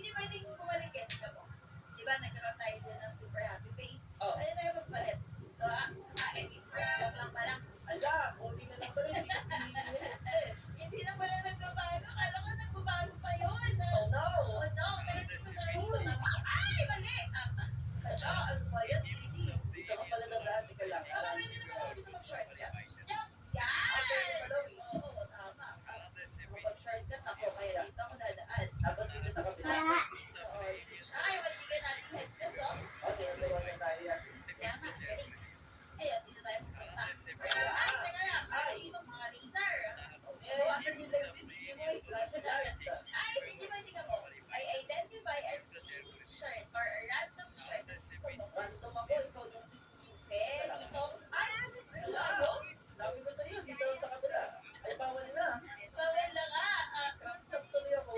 Hindi pwedeng bumalik eh. Tignan mo. Di ba, nagkaroon tayo dyan ng super happy face. Ano tayo magpalit? So, edit work lang parang, ala, hindi na lang pala. Hindi na pala nagbabago. Kala ko nagbabago pa yun. Oh no! Oh no! Pero dito na rin ito. Ay, mali! Ala, ano ba yan? Hindi. Dito ka pala na lahat. Ika lang. Baka pwede naman ako dito mag-shortcut. Yan! Oo, tama. Mag-shortcut ako. Kaya dito ako dadaan. Tapos dito sa kabila. Ay, maligan natin headset, oh. Okay, nagawa na tayo yan. Kaya nga, galing. Ayun, dito tayo pupunta. Ay, teka lang. Dito, mga laser. Bawasan yung live video mo. Ay, hindi ba, tingnan mo. I identify as shirt or a random shirt. Random ako, ikaw yung stupid. Dito, ay, ano? Sabi ko sa'yo, dito lang sa kabila. Ay, bawal na. Bawal na nga. Tuloy ako.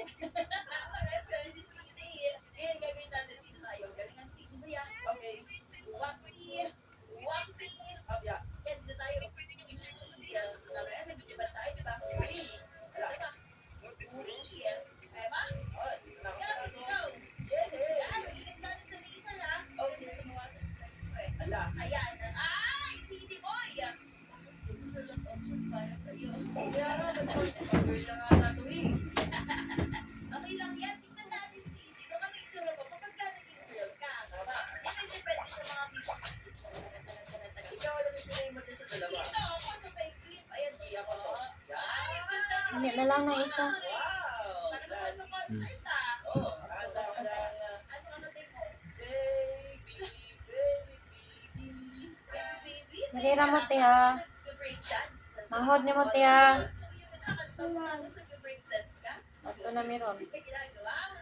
Ngayon, gagawin natin dito tayo. Galingan si Ibuya. Okay. Waxy. Abya. Yan, dito tayo. Ano, diba tayo, diba? Free. Diba? Free. Ay ba? Yan, ikaw. Yan, mag-ingat ka sa laser, ha? Okay. Ala. Ayan. Ay, City Boy. Ito na lang option para sa'yo. Kaya nga, nag-order na nga na ito eh. Okay lang yan. Tingnan natin si Izzy. Kung ano yung tsura mo, kapag ka naging real ka, hindi depende sa mga people. Ikaw alam yung pinay mo dyan sa dalawa. Dito ako sa may clip. Ayan, di ako. Ay, ganda. Hindi na lang ng isa. Wow. Para naman sa concert, ah. Oo. Ano take mo? Baby. Nalira mo, tiha. Nag-breakdance. Manghod ni mo, tiha. So, yun na tapos nag-breakdance ka? Ito na meron. Ginagawa mo.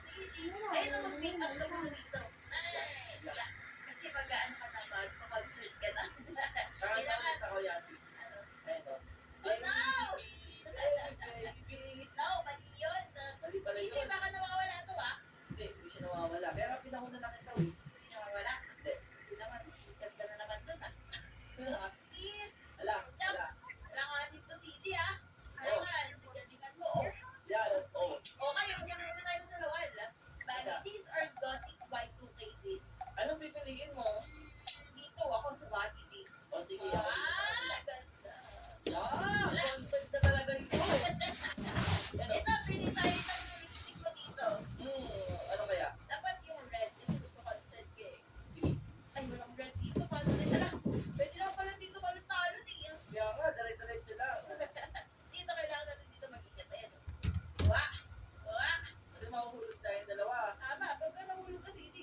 Ayun ang mag-make up ka mo dito. Ay, wala. Kasi pag-ano ka na ba, pa-concert ka na. Kailangan. Oh, no! No, mali yun. Hindi ba